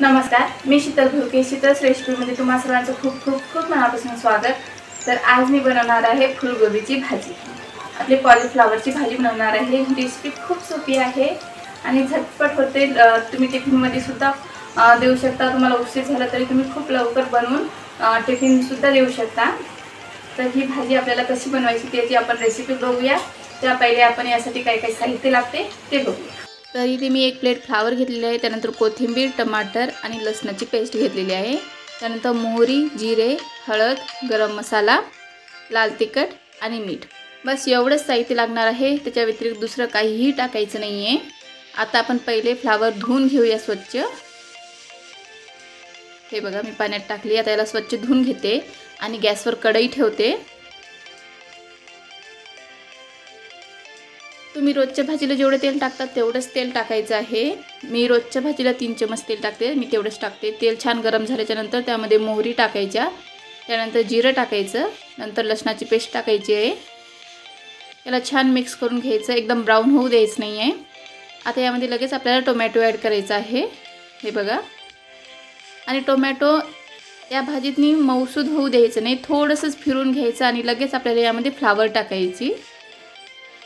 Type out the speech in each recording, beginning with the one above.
नमस्कार, मी शीतल भुके. शीतल्स रेसिपीमध्ये तुम्हा सर्वांचं खूप खूप खूप मनापासून स्वागत. तर आज मी बनवणार आहे फुलगोबीची भाजी. आपली कॉलीफ्लॉवरची भाजी बनवणार आहे. ही रेसिपी खूप सोपी आहे आणि झटपट होते. तुम्ही टिफिनमध्ये सुद्धा देऊ शकता. तुम्हाला उशीर झाला तरी तुम्ही खूप लवकर बनवून टिफिन सुद्धा देऊ शकता. तर ही भाजी आपल्याला कशी बनवायची त्याची आपण रेसिपी बघूया. त्या पहिले आपण यासाठी काय काय साहित्य लागते ते बघूया. तर इथे मी 1 प्लेट फ्लावर घेतलेली आहे. त्यानंतर कोथिंबीर, टमाटर आणि लसणाची पेस्ट घेतलेली आहे. त्यानंतर मोहरी, जिरे, हळद, गरम मसाला, लाल तिखट आणि मीठ. बस एवढंच साहित्य लागणार आहे. त्याच्या व्यतिरिक्त दुसरं काहीही टाकायचं नाही आहे. आता आपण पहिले फ्लावर धुवून घेऊया स्वच्छ. हे बघा मी पाण्यात टाकली. आता याला स्वच्छ धुवून घेते आणि गॅसवर कढई ठेवते. तुम्ही रोजच्या भाजीला जेवढे तेल टाकतात तेवढंच तेल टाकायचं आहे. मी रोजच्या भाजीला 3 चमच तेल टाकते. मी तेवढंच टाकते. तेल छान गरम झाल्याच्या नंतर त्यामध्ये मोहरी टाकायच्या. त्यानंतर जिरं टाकायचं. नंतर लसणाची पेस्ट टाकायची आहे. याला छान मिक्स करून घ्यायचं. एकदम ब्राऊन होऊ द्यायचं नाही आहे. आता यामध्ये लगेच आपल्याला टोमॅटो ॲड करायचा आहे. हे बघा. आणि टोमॅटो या भाजीतनी मऊसूद होऊ द्यायचं नाही. थोडंसंच फिरून घ्यायचं आणि लगेच आपल्याला यामध्ये फ्लावर टाकायची.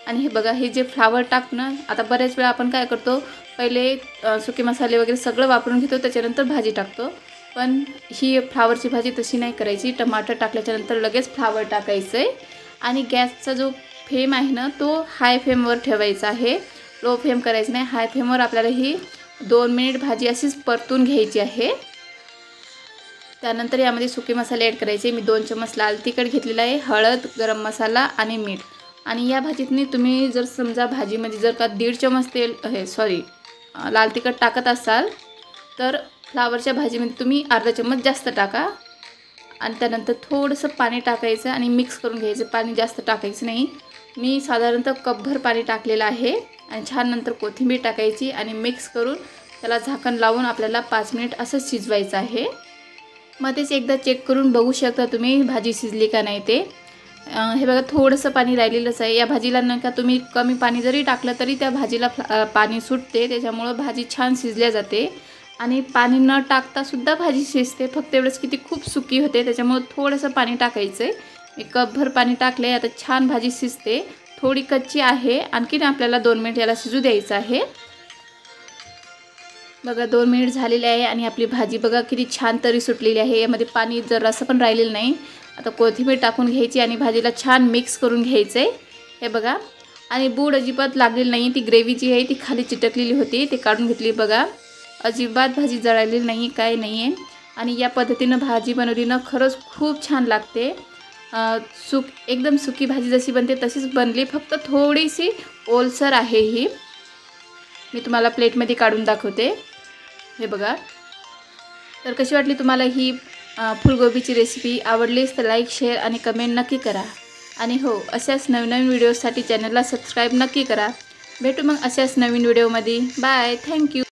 आणि हे बघा, हे जे फ्लावर टाकतो ना, आता बऱ्याच वेळा आपण काय करतो, पहिले सुके मसाले वगैरे सगळं वापरून घेतो, त्याच्यानंतर भाजी टाकतो. पण ही फ्लावरची भाजी तशी नाही करायची. टमाटर टाकल्याच्यानंतर लगेच फ्लावर टाकायचं आहे. आणि गॅसचा जो फ्लेम आहे ना, तो हाय फ्लेमवर ठेवायचा आहे. लो फ्लेम करायचं नाही. हाय फ्लेमवर आपल्याला ही 2 मिनिट भाजी अशीच परतून घ्यायची आहे. त्यानंतर यामध्ये सुके मसाले ॲड करायचे. मी 2 चमच लाल तिखट घेतलेला आहे, हळद, गरम मसाला आणि मीठ. आणि या भाजीतनी तुम्ही जर समजा भाजीमध्ये जर का 1.5 चमच लाल तिखट टाकत असाल तर फ्लावरच्या भाजीमध्ये तुम्ही अर्धा चमच जास्त टाका. आणि त्यानंतर थोडंसं पाणी टाकायचं आणि मिक्स करून घ्यायचं. पाणी जास्त टाकायचं नाही. मी साधारणतः कपभर पाणी टाकलेलं आहे. आणि छान नंतर कोथिंबीर टाकायची आणि मिक्स करून त्याला झाकण लावून आपल्याला 5 मिनिट असं शिजवायचं आहे. मध्येच एकदा चेक करून बघू शकता तुम्ही भाजी शिजली का नाही ते. हे बघा, थोडंसं पाणी राहिलेलंच आहे. या भाजीला नाही का तुम्ही कमी पाणी जरी टाकलं तरी त्या भाजीला पाणी सुटते. त्याच्यामुळं भाजी छान शिजल्या जाते. आणि पाणी न टाकतासुद्धा भाजी शिजते. फक्त एवढंच की ती खूप सुकी होते. त्याच्यामुळं थोडंसं पाणी टाकायचं आहे. मी कपभर पाणी टाकले. आता छान भाजी शिजते. थोडी कच्ची आहे. आणखीन आपल्याला 2 मिनिट याला शिजू द्यायचं आहे. बघा 2 मिनिट झालेले आहे आणि आपली भाजी बघा किती छान तरी सुटलेली आहे. यामध्ये पाणी जरासं पण राहिलेलं नाही. आता कोथिंबीर टाकून घ्यायची आणि भाजीला छान मिक्स करून घ्यायचं आहे. हे बघा. आणि बूड अजिबात लागलेली नाही. ती ग्रेव्ही जी आहे ती खाली चिटकलेली होती, ते काढून घेतली. बघा अजिबात भाजी जळालेली नाही, काय नाही आहे. आणि या पद्धतीनं भाजी बनवली ना, खरंच खूप छान लागते. एकदम सुकी भाजी जशी बनते तशीच बनली. फक्त थोडीशी ओलसर आहे ही. मी तुम्हाला प्लेटमध्ये काढून दाखवते. हे बघा. तर कशी वाटली तुम्हाला ही फुलगोबीची रेसिपी? आवडलीच तर लाईक, शेअर आणि कमेंट नक्की करा. आणि हो, अशाच नवीन व्हिडिओसाठी चॅनलला सबस्क्राईब नक्की करा. भेटू मग अशाच नवीन व्हिडिओमध्ये. बाय. थँक्यू.